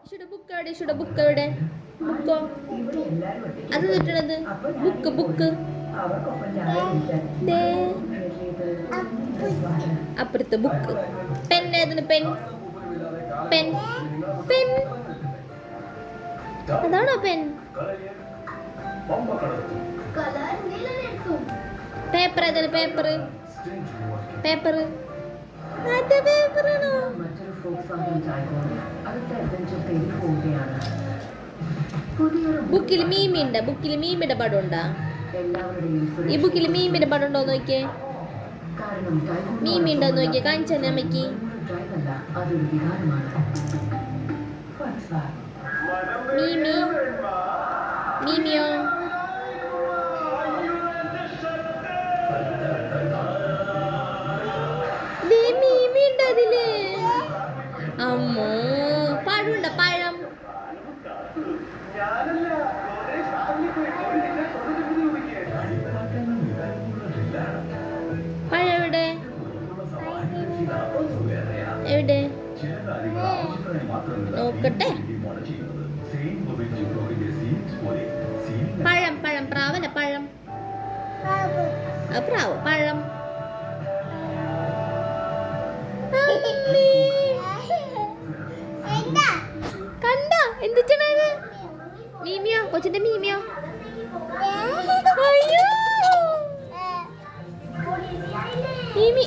book എവിടെ ബുക്കോ അത് കിട്ടണത് ബുക്ക് അപ്പുറത്ത് ബുക്ക് പെൻ ഏതാണ് പെൻ പെൻ പെൻ അതാണോ പെൻ പേപ്പർ ഏതാണ് പേപ്പർ പേപ്പർ അത് പേപ്പറാണോ ബുക്കിൽ മീമിണ്ട ബുക്കിൽ മീമിന്റെ പടം ഉണ്ടാ ഈ ബുക്കിൽ മീമിന്റെ പടം ഉണ്ടോ നോക്കിയേ മീമി ഉണ്ടോ നോക്കിയേ കാണിച്ചു അമ്മയ്ക്ക് മീമി മീമിയോ മീമി ഉണ്ട് അതില് അമ്മോ പഴമുണ്ട പഴം പഴം എവിടെ എവിടെ നോക്കട്ടെ പഴം പഴം പ്രാവല്ല പഴം പ്രാവ് പഴം കണ്ട എന്തിട്ടാണ് മീമിയോ കൊച്ചിന്റെ മീമിയോ അയ്യോ മീമി